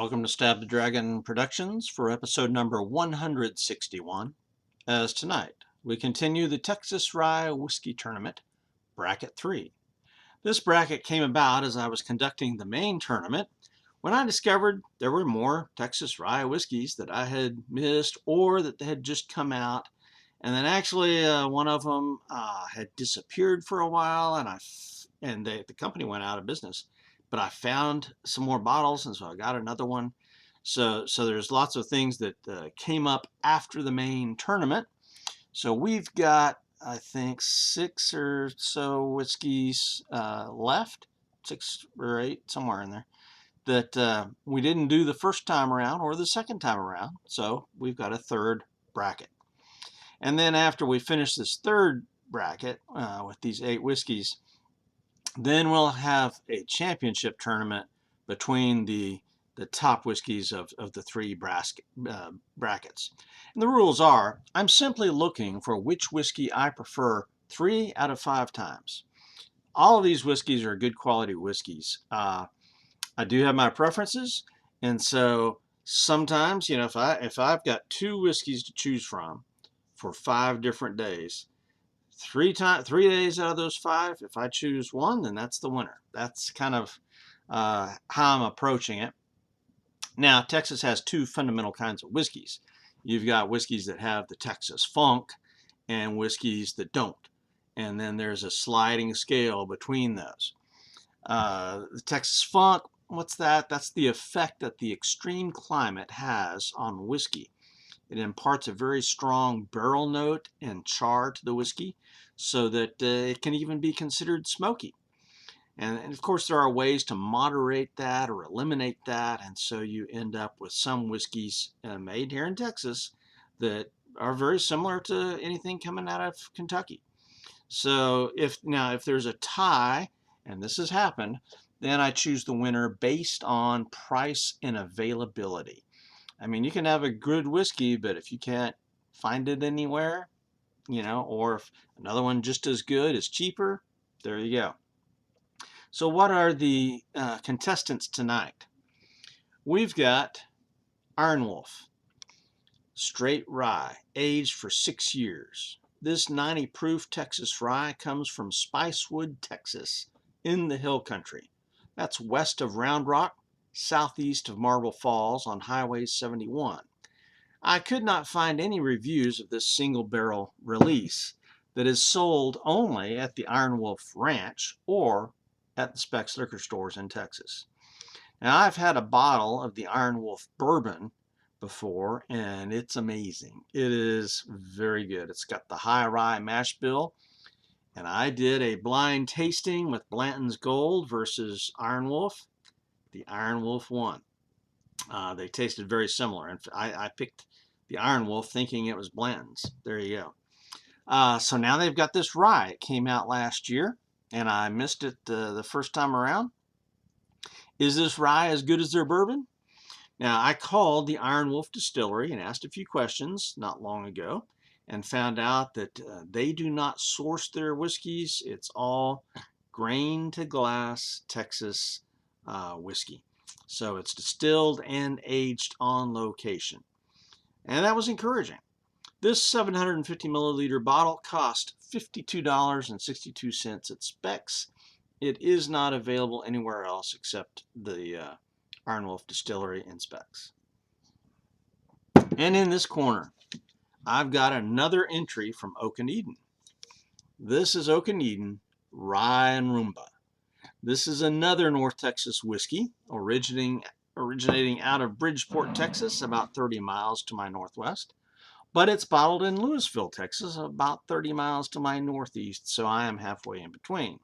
Welcome to StabtheDragon Productions for episode number 161. As tonight, we continue the Texas Rye Whiskey Tournament, Bracket 3. This bracket came about as I was conducting the main tournament when I discovered there were more Texas Rye whiskeys that I had missed or that had just come out. And then actually one of them had disappeared for a while and the company went out of business. But I found some more bottles, and so I got another one. So there's lots of things that came up after the main tournament. So we've got, I think, 6 or so whiskeys left, 6 or 8, somewhere in there, that we didn't do the first time around or the second time around. So we've got a third bracket. And then after we finish this third bracket with these 8 whiskeys, then we'll have a championship tournament between the top whiskeys of the 3 brackets. And the rules are, I'm simply looking for which whiskey I prefer 3 out of 5 times. All of these whiskeys are good quality whiskeys. I do have my preferences, and so sometimes, if I've got 2 whiskeys to choose from for 5 different days, 3 days out of those 5, if I choose one, then that's the winner. That's kind of how I'm approaching it. Now, Texas has 2 fundamental kinds of whiskeys. You've got whiskeys that have the Texas funk and whiskeys that don't. And then there's a sliding scale between those. The Texas funk, what's that? That's the effect that the extreme climate has on whiskey. It imparts a very strong barrel note and char to the whiskey so that it can even be considered smoky. And of course, there are ways to moderate that or eliminate that, and so you end up with some whiskeys made here in Texas that are very similar to anything coming out of Kentucky. So if there's a tie, and this has happened, then I choose the winner based on price and availability. I mean, you can have a good whiskey, but if you can't find it anywhere, or if another one just as good is cheaper, there you go. So what are the contestants tonight? We've got Iron Wolf, straight rye, aged for 6 years. This 90 proof Texas rye comes from Spicewood, Texas, in the hill country. That's west of Round Rock, southeast of Marble Falls on Highway 71. I could not find any reviews of this single barrel release that is sold only at the Iron Wolf Ranch or at the Specs liquor stores in Texas. Now, I've had a bottle of the Iron Wolf bourbon before, and it's amazing. It is very good. It's got the high rye mash bill, and I did a blind tasting with Blanton's Gold versus Iron Wolf. The Iron Wolf won. They tasted very similar, and I picked the Iron Wolf thinking it was Blanton's. There you go. So now they've got this rye. It came out last year, and I missed it the first time around. Is this rye as good as their bourbon? Now, I called the Iron Wolf Distillery and asked a few questions not long ago and found out that they do not source their whiskeys. It's all grain to glass Texas whiskey. So it's distilled and aged on location. And that was encouraging. This 750 milliliter bottle cost $52.62 at Specs. It is not available anywhere else except the Iron Wolf Distillery in Specs. And in this corner, I've got another entry from Oak&Eden. This is Oak&Eden Rye&Rumba. This is another North Texas whiskey originating out of Bridgeport, Texas, about 30 miles to my northwest. But it's bottled in Louisville, Texas, about 30 miles to my northeast, so I am halfway in between.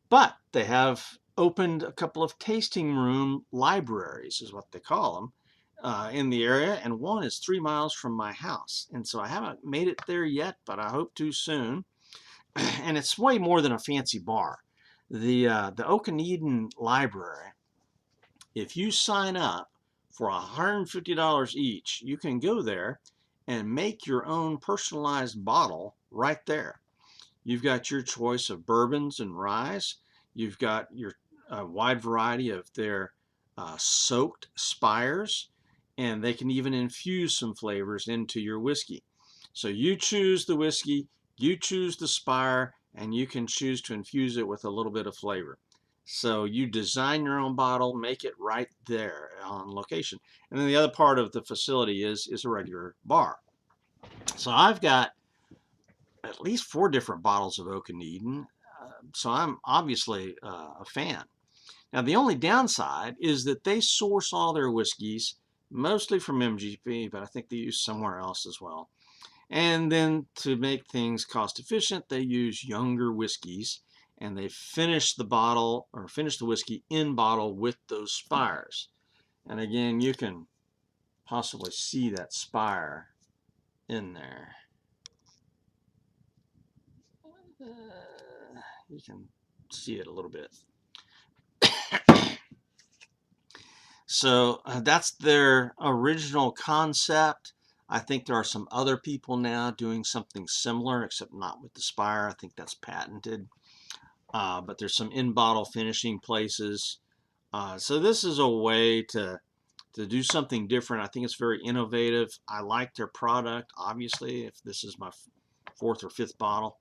But they have opened a couple of tasting room libraries, is what they call them, in the area, and one is 3 miles from my house. And so I haven't made it there yet, but I hope to soon. And it's way more than a fancy bar. The Oak&Eden Library, if you sign up for $150 each, you can go there and make your own personalized bottle right there. You've got your choice of bourbons and ryes. You've got your wide variety of their soaked spires, and they can even infuse some flavors into your whiskey. So you choose the whiskey, you choose the spire, and you can choose to infuse it with a little bit of flavor. So you design your own bottle, make it right there on location. And then the other part of the facility is a regular bar. So I've got at least 4 different bottles of Oak&Eden. So I'm obviously a fan. Now, the only downside is that they source all their whiskeys mostly from MGP, but I think they use somewhere else as well. And then to make things cost efficient, they use younger whiskeys, and they finish the bottle or finish the whiskey in bottle with those spires. And again, you can possibly see that spire in there. You can see it a little bit. So that's their original concept. I think there are some other people now doing something similar, except not with the spire. I think that's patented. But there's some in-bottle finishing places. So this is a way to do something different. I think it's very innovative. I like their product, obviously, if this is my 4th or 5th bottle.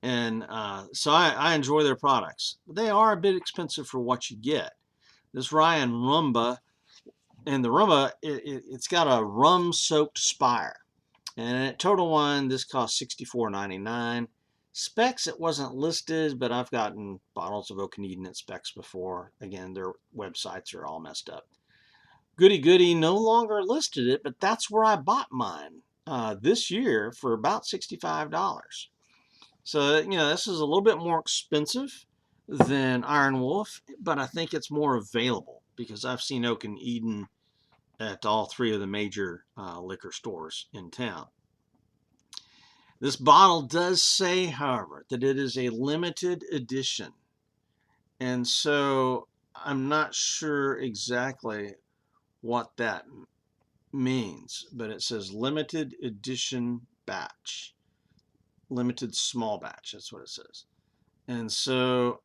And so I enjoy their products. They are a bit expensive for what you get. This Rye&Rumba, and the Rumba, it's got a rum-soaked spire. And at Total Wine, this cost $64.99. Specs, it wasn't listed, but I've gotten bottles of Oak&Eden at Specs before. Again, their websites are all messed up. Goody Goody no longer listed it, but that's where I bought mine this year for about $65. So, you know, this is a little bit more expensive than Iron Wolf, but I think it's more available because I've seen Oak&Eden at all 3 of the major liquor stores in town. This bottle does say, however, that it is a limited edition. And so I'm not sure exactly what that means, but it says limited edition batch. Limited small batch, that's what it says. And so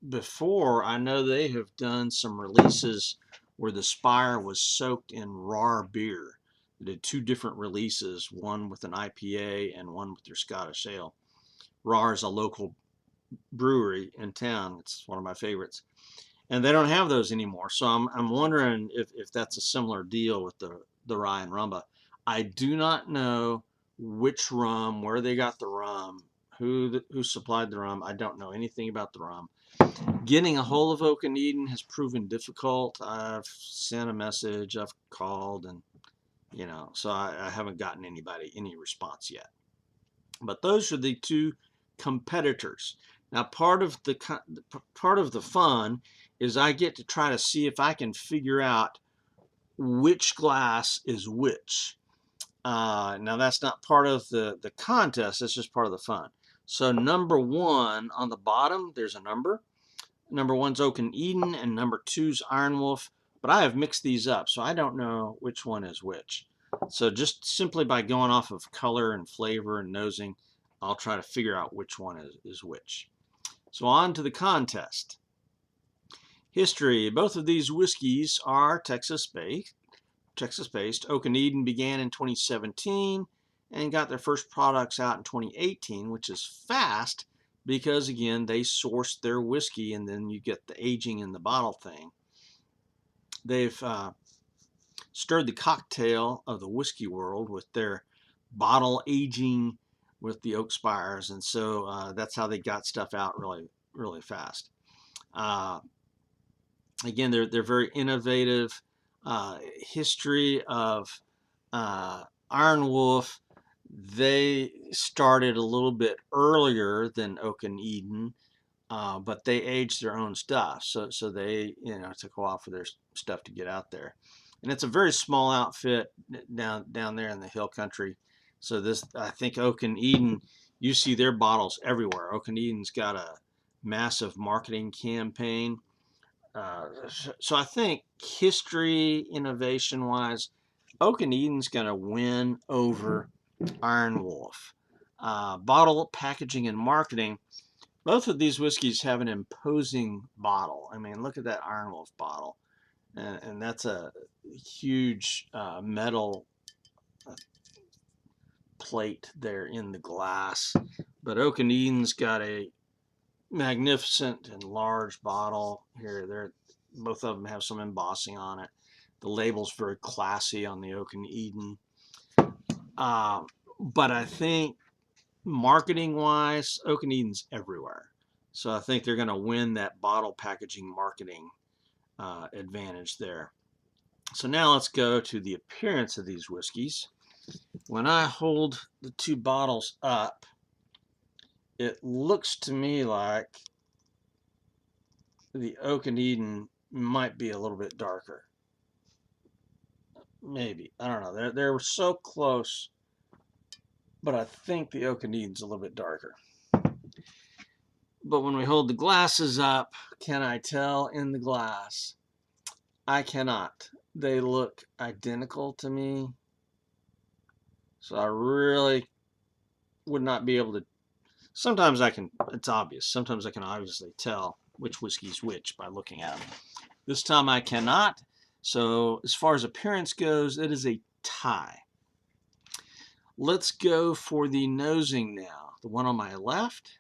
before, I know they have done some releases where the spire was soaked in raw beer. They did 2 different releases, one with an IPA and one with their Scottish ale. Raw is a local brewery in town. It's one of my favorites. And they don't have those anymore. So I'm wondering if that's a similar deal with the Rye&Rumba. I do not know which rum, where they got the rum, who supplied the rum. I don't know anything about the rum. Getting a hold of Oak&Eden has proven difficult. I've sent a message, I've called, and you know, so I haven't gotten any response yet. But those are the 2 competitors. Now, part of the fun is I get to try to see if I can figure out which glass is which. Now, that's not part of the contest. It's just part of the fun. So number 1 on the bottom, there's a number. Number 1's Oak&Eden, and number 2's Iron Wolf. But I have mixed these up, so I don't know which one is which. So just simply by going off of color and flavor and nosing, I'll try to figure out which one is which. So on to the contest. History. Both of these whiskeys are Texas-based. Oak&Eden began in 2017 and got their first products out in 2018, which is fast because, again, they sourced their whiskey and then you get the aging in the bottle thing. They've stirred the cocktail of the whiskey world with their bottle aging with the oak spires, and so that's how they got stuff out really fast. Again, they're very innovative. History of Iron Wolf, they started a little bit earlier than Oak&Eden, but they aged their own stuff. So they, you know, it took a while for their stuff to get out there. And it's a very small outfit down there in the hill country. So this, I think Oak&Eden, you see their bottles everywhere. Oak&Eden's got a massive marketing campaign. So I think history, innovation-wise, Oak&Eden's going to win over Iron Wolf. Bottle packaging and marketing, Both of these whiskeys have an imposing bottle. I mean, look at that Iron Wolf bottle. And that's a huge metal plate there in the glass. But Oak&Eden's got a magnificent and large bottle here. Both of them have some embossing on it. The label's very classy on the Oak&Eden. But I think marketing wise, Oak&Eden's everywhere. So I think they're going to win that bottle packaging marketing advantage there. So now let's go to the appearance of these whiskeys. When I hold the two bottles up, it looks to me like the Oak&Eden might be a little bit darker. Maybe. I don't know. They're so close, but I think the Oak&Eden's a little bit darker. But when we hold the glasses up, can I tell in the glass? I cannot. They look identical to me. So I really would not be able to. Sometimes I can, it's obvious. Sometimes I can obviously tell which whiskey's which by looking at them. This time I cannot. So as far as appearance goes, it is a tie. Let's go for the nosing now. The one on my left.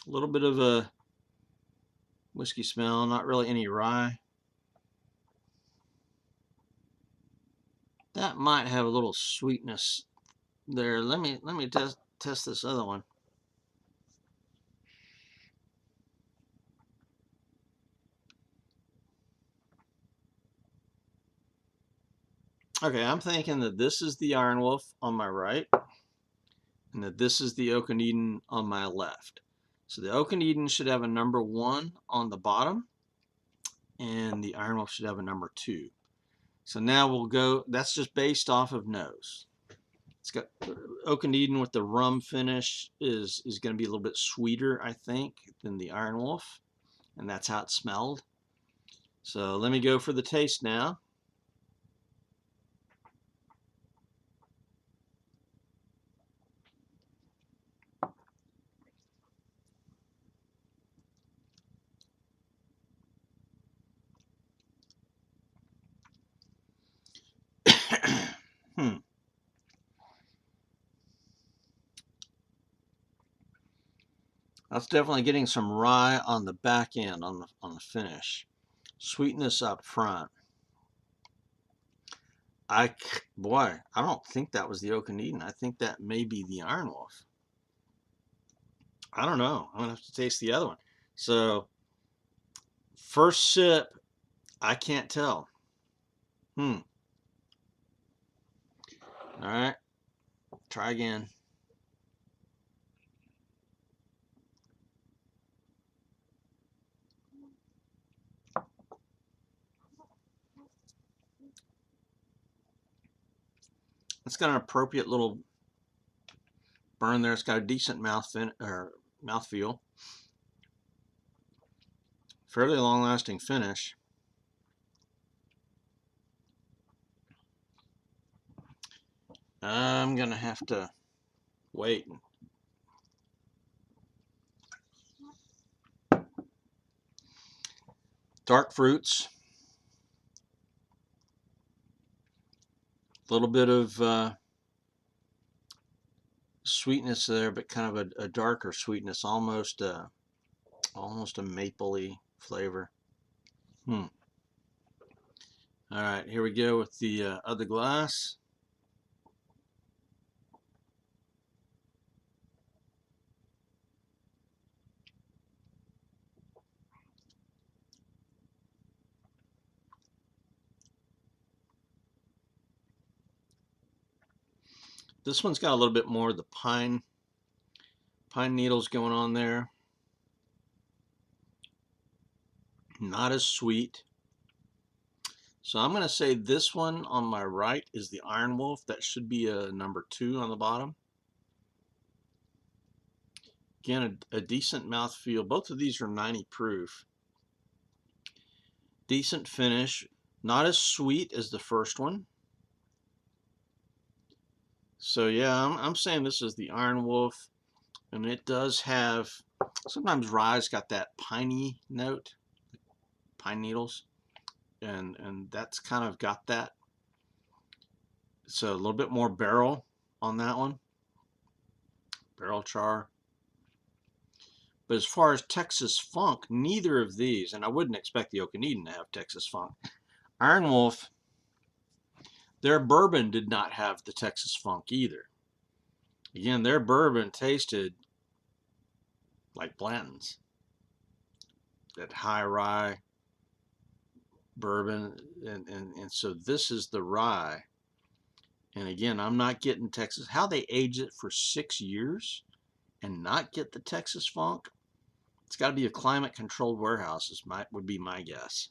A little bit of a whiskey smell, not really any rye. That might have a little sweetness there. Let me test this other one. Okay, I'm thinking that this is the Iron Wolf on my right, and that this is the Oak&Eden on my left. So the Oak&Eden should have a number 1 on the bottom, and the Iron Wolf should have a number 2. So now we'll go, that's just based off of nose. It's got Oak&Eden with the rum finish is going to be a little bit sweeter, I think, than the Iron Wolf, and that's how it smelled. So let me go for the taste now. That's definitely getting some rye on the back end, on the finish. Sweetness up front. Boy, I don't think that was the Oak&Eden. I think that may be the Iron Wolf. I don't know. I'm gonna have to taste the other one. So, first sip, I can't tell. All right, try again. It's got an appropriate little burn there. It's got a decent mouthfeel. Fairly long-lasting finish. I'm gonna have to wait. Dark fruits. A little bit of sweetness there, but kind of a darker sweetness, almost a mapley flavor. All right, here we go with the other glass. This one's got a little bit more of the pine needles going on there. Not as sweet. So I'm going to say this one on my right is the Iron Wolf. That should be a number 2 on the bottom. Again, a decent mouthfeel. Both of these are 90 proof. Decent finish. Not as sweet as the first one. So yeah, I'm saying this is the Iron Wolf, and it does have, sometimes rye's got that piney note, pine needles, and that's kind of got that. So a little bit more barrel on that one, barrel char. But as far as Texas funk, neither of these, and I wouldn't expect the Oak&Eden to have Texas funk. Iron Wolf, their bourbon did not have the Texas funk either. Again, their bourbon tasted like Blanton's, that high rye bourbon, and so this is the rye. And again, I'm not getting Texas. How they age it for 6 years and not get the Texas funk? It's got to be a climate-controlled warehouse. Would be my guess.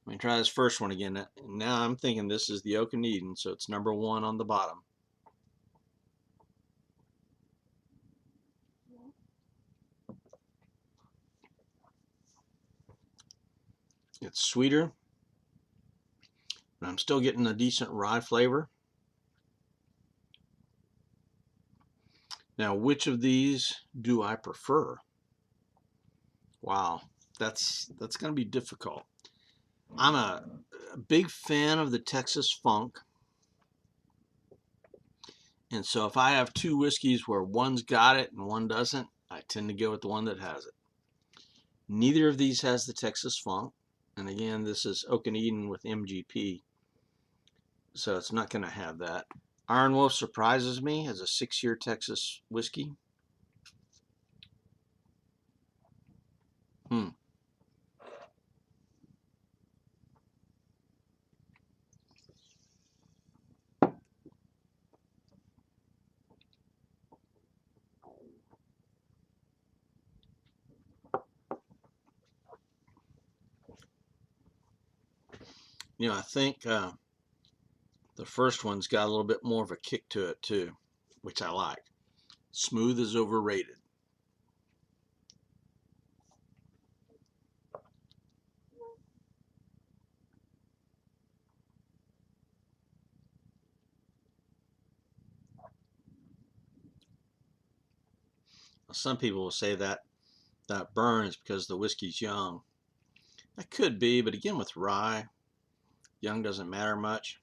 Let me try this first one again. Now I'm thinking this is the Oak&Eden, so it's number 1 on the bottom. It's sweeter, but I'm still getting a decent rye flavor. Now, which of these do I prefer? Wow, that's going to be difficult. I'm a big fan of the Texas funk. And so if I have 2 whiskeys where one's got it and one doesn't, I tend to go with the one that has it. Neither of these has the Texas funk. And again, this is Oak&Eden with MGP. So it's not going to have that. Iron Wolf surprises me as a 6-year Texas whiskey. You know, I think the first one's got a little bit more of a kick to it too, which I like. Smooth is overrated. Some people will say that burns because the whiskey's young. That could be, but again, with rye, young doesn't matter much.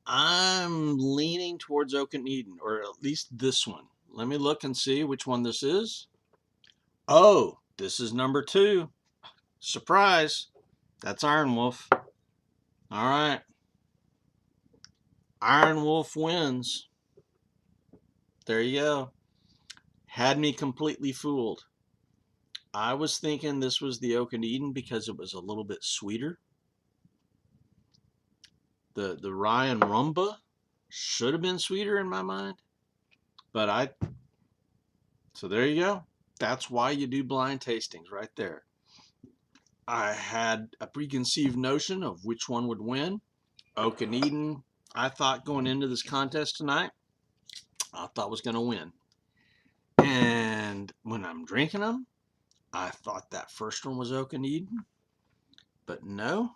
I'm leaning towards Oak&Eden, or at least this one. Let me look and see which one this is. Oh, this is number 2. Surprise! That's Iron Wolf. All right. Iron Wolf wins. There you go. Had me completely fooled. I was thinking this was the Oak&Eden because it was a little bit sweeter. The Rye&Rumba should have been sweeter in my mind. But so there you go. That's why you do blind tastings right there. I had a preconceived notion of which one would win. Oak&Eden, I thought going into this contest tonight, I thought was going to win. And when I'm drinking them, I thought that first one was Oak&Eden. But no,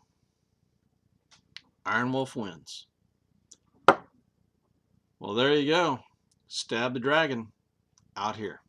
Iron Wolf wins. Well, there you go. Stab the Dragon out here.